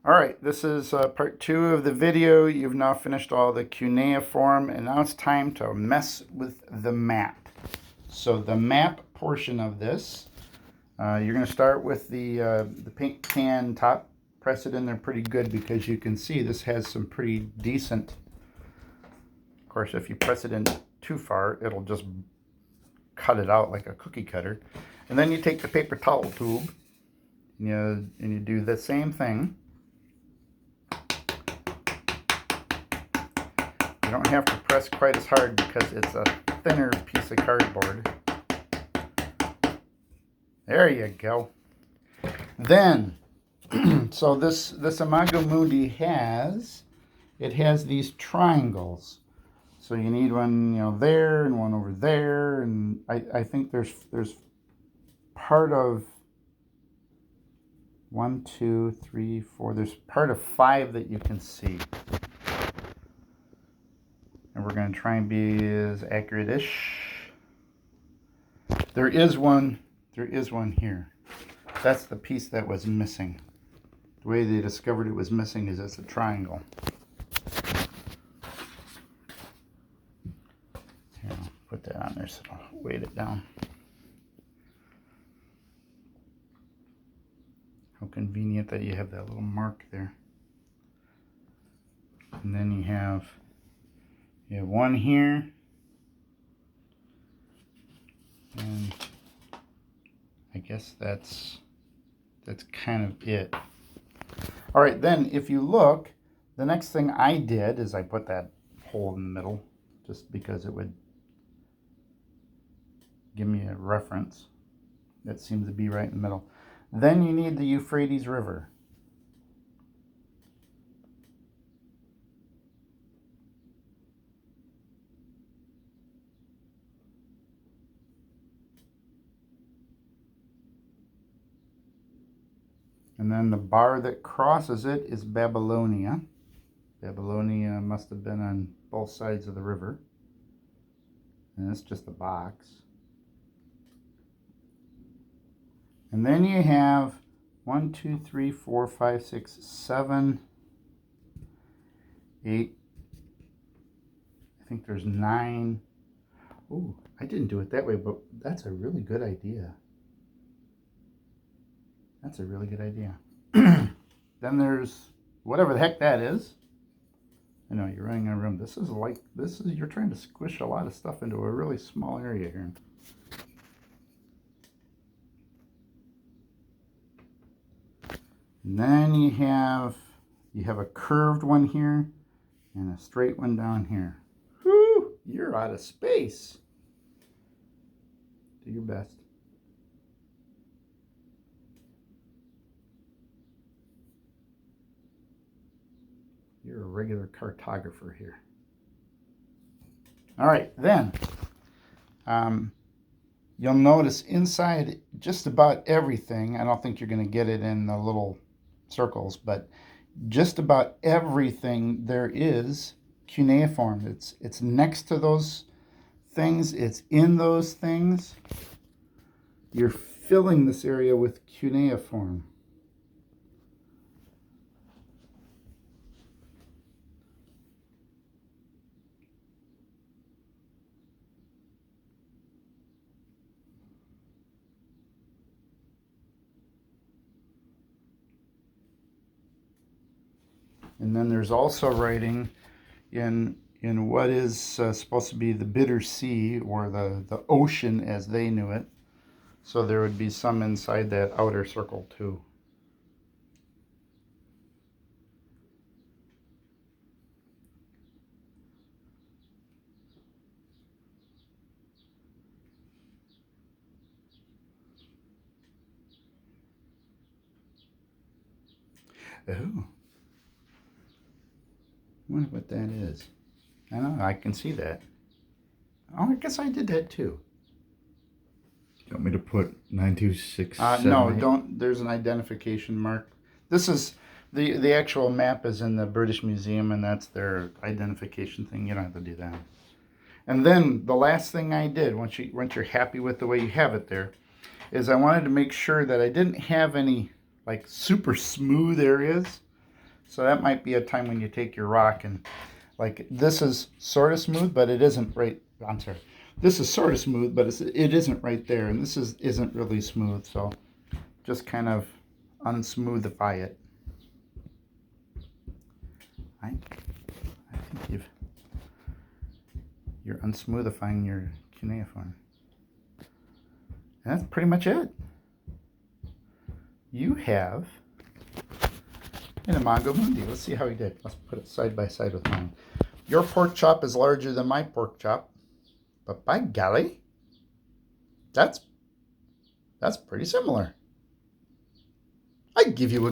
All right, this is part 2 of the video. You've now finished all the cuneiform, and now it's time to mess with the map. So the map portion of this, you're going to start with the paint can top. Press it in there pretty good because you can see this has some pretty decent. Of course, if you press it in too far, it'll just cut it out like a cookie cutter. And then you take the paper towel tube and you do the same thing. You don't have to press quite as hard because it's a thinner piece of cardboard. There you go. Then, so this Imago Mundi has these triangles. So you need one, there and one over there, and I think there's part of 1, 2, 3, 4. There's part of 5 that you can see. And we're going to try and be as accurate-ish. There is one here. That's the piece that was missing. The way they discovered it was missing is it's a triangle. Here, I'll put that on there so I'll weight it down. How convenient that you have that little mark there. And then you have one here, and I guess that's kind of it. All right, then if you look, the next thing I did is I put that hole in the middle just because it would give me a reference. That seems to be right in the middle. Then you need the Euphrates River. And then the bar that crosses it is Babylonia. Babylonia must have been on both sides of the river. And it's just a box. And then you have 1, 2, 3, 4, 5, 6, 7, 8. I think there's 9. Oh, I didn't do it that way, but that's a really good idea. That's a really good idea. Then there's whatever the heck that is. I know you're running out of room. This is you're trying to squish a lot of stuff into a really small area here. And then you have a curved one here and a straight one down here. Whew, you're out of space. Do your best. You're a regular cartographer here. All right, then you'll notice inside just about everything, I don't think you're going to get it in the little circles, but just about everything there is cuneiform. It's next to those things. It's in those things. You're filling this area with cuneiform. And then there's also writing in what is supposed to be the Bitter Sea, or the ocean as they knew it. So there would be some inside that outer circle too. Oh. I wonder what that is. I know, I can see that. Oh, I guess I did that too. You want me to put 926? No, don't. There's an identification mark. This is the actual map is in the British Museum, and that's their identification thing. You don't have to do that. And then the last thing I did, once you're happy with the way you have it there, is I wanted to make sure that I didn't have any like super smooth areas. So that might be a time when you take your rock and, like, this is sort of smooth, but it isn't right. I'm sorry. This is sort of smooth, but it isn't right there. And this isn't really smooth. So just kind of unsmoothify it. I think you're unsmoothifying your cuneiform. And that's pretty much it. You have an Imago Mundi. Let's see how he did. Let's put it side by side with mine. Your pork chop is larger than my pork chop, but by golly, that's pretty similar. I'd give you a